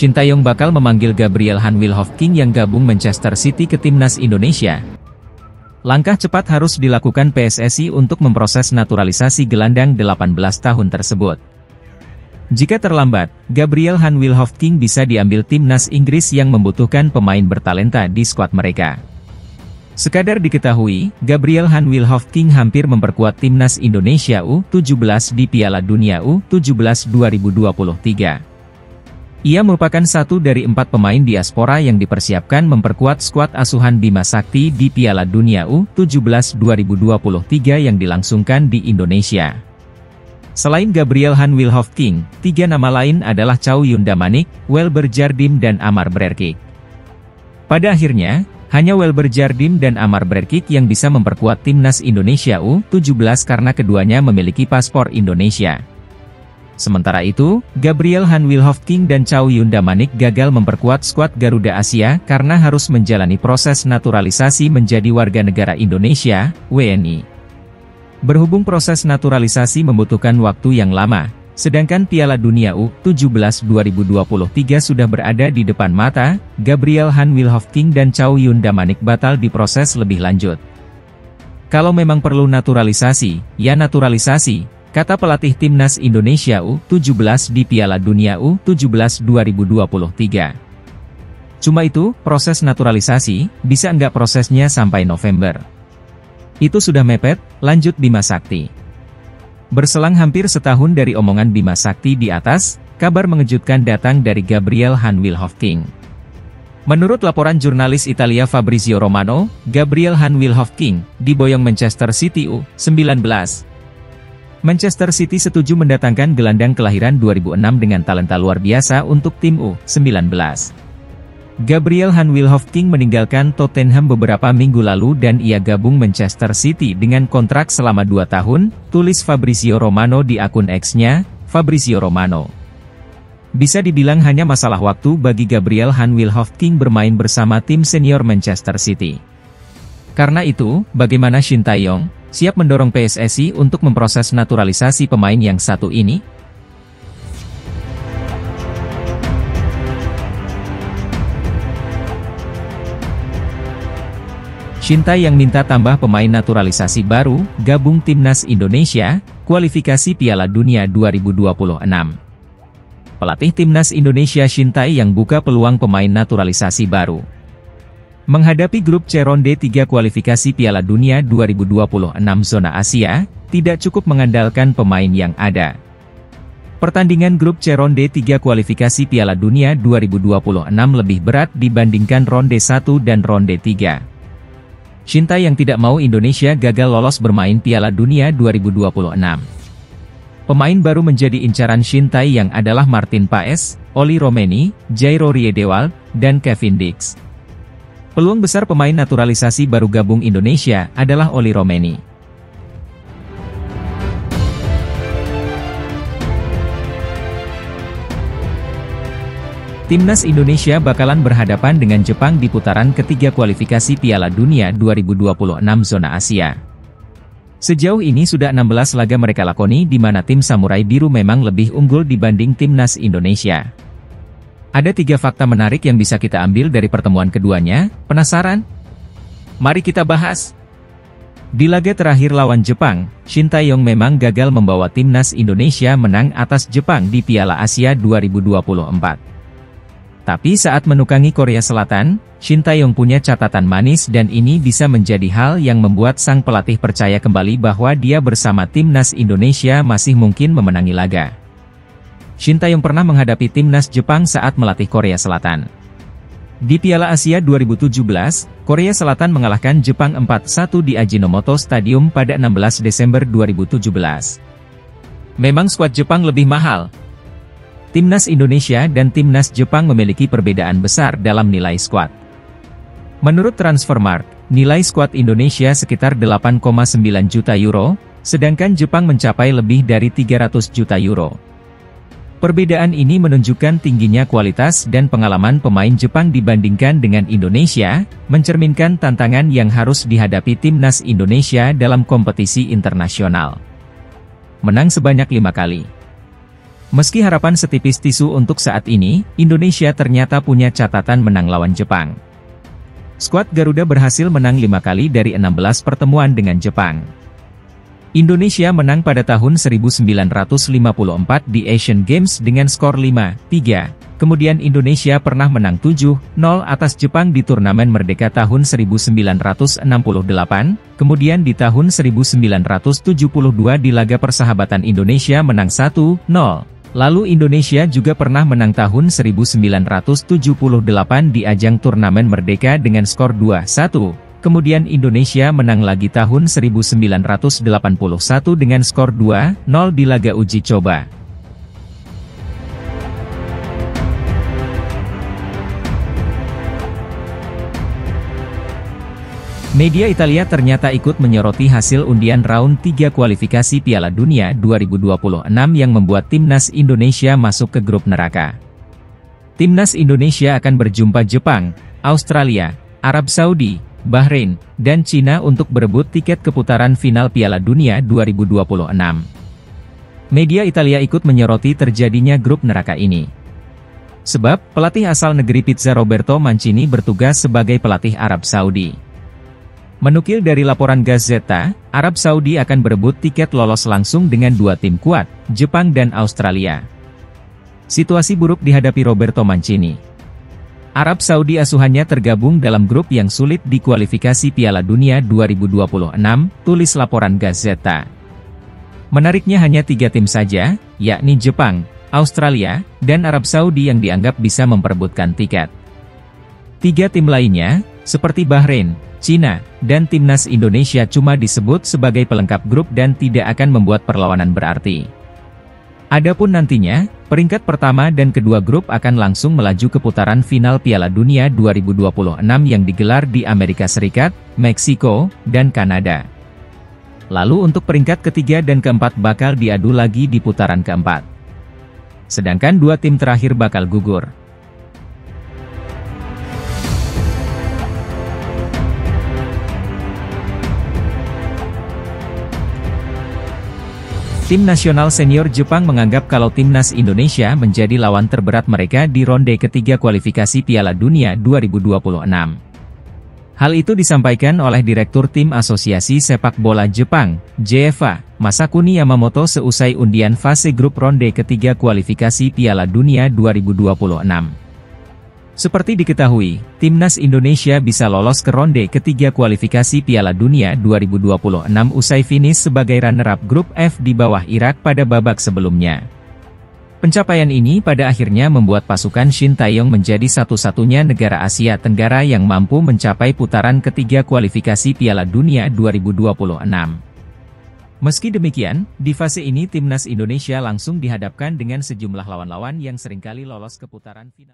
Shin Tae-yong bakal memanggil Gabriel Han Wilhoffking yang gabung Manchester City ke timnas Indonesia. Langkah cepat harus dilakukan PSSI untuk memproses naturalisasi gelandang 18 tahun tersebut. Jika terlambat, Gabriel Han Wilhoffking bisa diambil timnas Inggris yang membutuhkan pemain bertalenta di skuad mereka. Sekadar diketahui, Gabriel Han Wilhoffking hampir memperkuat timnas Indonesia U17 di Piala Dunia U17 2023. Ia merupakan satu dari 4 pemain diaspora yang dipersiapkan memperkuat skuad asuhan Bima Sakti di Piala Dunia U17 2023 yang dilangsungkan di Indonesia. Selain Gabriel Han Wilhoffking, 3 nama lain adalah Chow Yun Damanik, Welber Jardim dan Amar Brerkik. Pada akhirnya, hanya Welber Jardim dan Amar Brerkik yang bisa memperkuat timnas Indonesia U17 karena keduanya memiliki paspor Indonesia. Sementara itu, Gabriel Han Wilhoffking dan Chow Yun Damanik gagal memperkuat skuad Garuda Asia karena harus menjalani proses naturalisasi menjadi warga negara Indonesia, WNI. Berhubung proses naturalisasi membutuhkan waktu yang lama, sedangkan Piala Dunia U17 2023 sudah berada di depan mata, Gabriel Han Wilhoffking dan Chow Yun Damanik batal diproses lebih lanjut. Kalau memang perlu naturalisasi, ya naturalisasi, kata pelatih timnas Indonesia U17 di Piala Dunia U17 2023. Cuma itu, proses naturalisasi, bisa enggak prosesnya sampai November? Itu sudah mepet, lanjut Bima Sakti. Berselang hampir setahun dari omongan Bima Sakti di atas, kabar mengejutkan datang dari Gabriel Han Wilhoffking. Menurut laporan jurnalis Italia Fabrizio Romano, Gabriel Han Wilhoffking diboyong Manchester City U19. Manchester City setuju mendatangkan gelandang kelahiran 2006 dengan talenta luar biasa untuk tim U19. Gabriel Han Wilhoffking meninggalkan Tottenham beberapa minggu lalu dan ia gabung Manchester City dengan kontrak selama 2 tahun, tulis Fabrizio Romano di akun X-nya, Fabrizio Romano. Bisa dibilang hanya masalah waktu bagi Gabriel Han Wilhoffking bermain bersama tim senior Manchester City. Karena itu, bagaimana Shin Tae-yong siap mendorong PSSI untuk memproses naturalisasi pemain yang satu ini? Shin Tae yang minta tambah pemain naturalisasi baru, gabung timnas Indonesia, kualifikasi Piala Dunia 2026. Pelatih timnas Indonesia Shin Tae yang buka peluang pemain naturalisasi baru. Menghadapi grup C ronde 3 kualifikasi Piala Dunia 2026 zona Asia, tidak cukup mengandalkan pemain yang ada. Pertandingan grup C ronde 3 kualifikasi Piala Dunia 2026 lebih berat dibandingkan ronde 1 dan ronde 3. Shin Tae yang tidak mau Indonesia gagal lolos bermain Piala Dunia 2026. Pemain baru menjadi incaran Shin Tae yang adalah Martin Paes, Oli Romeni, Jairo Riedewald, dan Kevin Dix. Peluang besar pemain naturalisasi baru gabung Indonesia adalah Oli Romeni. Timnas Indonesia bakalan berhadapan dengan Jepang di putaran ketiga kualifikasi Piala Dunia 2026 zona Asia. Sejauh ini sudah 16 laga mereka lakoni di mana tim Samurai Biru memang lebih unggul dibanding timnas Indonesia. Ada 3 fakta menarik yang bisa kita ambil dari pertemuan keduanya, penasaran? Mari kita bahas. Di laga terakhir lawan Jepang, Shin Tae-yong memang gagal membawa timnas Indonesia menang atas Jepang di Piala Asia 2024. Tapi saat menukangi Korea Selatan, Shin Tae-yong punya catatan manis dan ini bisa menjadi hal yang membuat sang pelatih percaya kembali bahwa dia bersama timnas Indonesia masih mungkin memenangi laga. Shin Tae-yong pernah menghadapi timnas Jepang saat melatih Korea Selatan. Di Piala Asia 2017, Korea Selatan mengalahkan Jepang 4-1 di Ajinomoto Stadium pada 16 Desember 2017. Memang skuad Jepang lebih mahal. Timnas Indonesia dan timnas Jepang memiliki perbedaan besar dalam nilai skuad. Menurut Transfermarkt, nilai skuad Indonesia sekitar 8,9 juta euro, sedangkan Jepang mencapai lebih dari 300 juta euro. Perbedaan ini menunjukkan tingginya kualitas dan pengalaman pemain Jepang dibandingkan dengan Indonesia, mencerminkan tantangan yang harus dihadapi timnas Indonesia dalam kompetisi internasional. Menang sebanyak 5 kali. Meski harapan setipis tisu untuk saat ini, Indonesia ternyata punya catatan menang lawan Jepang. Skuad Garuda berhasil menang 5 kali dari 16 pertemuan dengan Jepang. Indonesia menang pada tahun 1954 di Asian Games dengan skor 5-3. Kemudian Indonesia pernah menang 7-0 atas Jepang di turnamen Merdeka tahun 1968, kemudian di tahun 1972 di laga persahabatan Indonesia menang 1-0. Lalu Indonesia juga pernah menang tahun 1978 di ajang turnamen Merdeka dengan skor 2-1. Kemudian Indonesia menang lagi tahun 1981 dengan skor 2-0 di laga uji coba. Media Italia ternyata ikut menyoroti hasil undian round 3 kualifikasi Piala Dunia 2026 yang membuat timnas Indonesia masuk ke grup neraka. Timnas Indonesia akan berjumpa Jepang, Australia, Arab Saudi, Bahrain, dan Cina untuk berebut tiket keputaran final Piala Dunia 2026. Media Italia ikut menyoroti terjadinya grup neraka ini. Sebab, pelatih asal negeri pizza Roberto Mancini bertugas sebagai pelatih Arab Saudi. Menukil dari laporan Gazzetta, Arab Saudi akan berebut tiket lolos langsung dengan 2 tim kuat, Jepang dan Australia. Situasi buruk dihadapi Roberto Mancini. Arab Saudi asuhannya tergabung dalam grup yang sulit di kualifikasi Piala Dunia 2026, tulis laporan Gazzetta. Menariknya hanya 3 tim saja, yakni Jepang, Australia, dan Arab Saudi yang dianggap bisa memperebutkan tiket. 3 tim lainnya, seperti Bahrain, Cina, dan timnas Indonesia cuma disebut sebagai pelengkap grup dan tidak akan membuat perlawanan berarti. Adapun nantinya, peringkat pertama dan kedua grup akan langsung melaju ke putaran final Piala Dunia 2026 yang digelar di Amerika Serikat, Meksiko, dan Kanada. Lalu untuk peringkat ketiga dan keempat bakal diadu lagi di putaran keempat. Sedangkan 2 tim terakhir bakal gugur. Tim nasional senior Jepang menganggap kalau timnas Indonesia menjadi lawan terberat mereka di ronde ketiga kualifikasi Piala Dunia 2026. Hal itu disampaikan oleh Direktur Tim Asosiasi Sepak Bola Jepang, JFA, Masakuni Yamamoto seusai undian fase grup ronde ketiga kualifikasi Piala Dunia 2026. Seperti diketahui, timnas Indonesia bisa lolos ke ronde ketiga kualifikasi Piala Dunia 2026 usai finish sebagai runner-up grup F di bawah Irak pada babak sebelumnya. Pencapaian ini pada akhirnya membuat pasukan Shin Taeyong menjadi satu-satunya negara Asia Tenggara yang mampu mencapai putaran ketiga kualifikasi Piala Dunia 2026. Meski demikian, di fase ini timnas Indonesia langsung dihadapkan dengan sejumlah lawan-lawan yang seringkali lolos ke putaran final.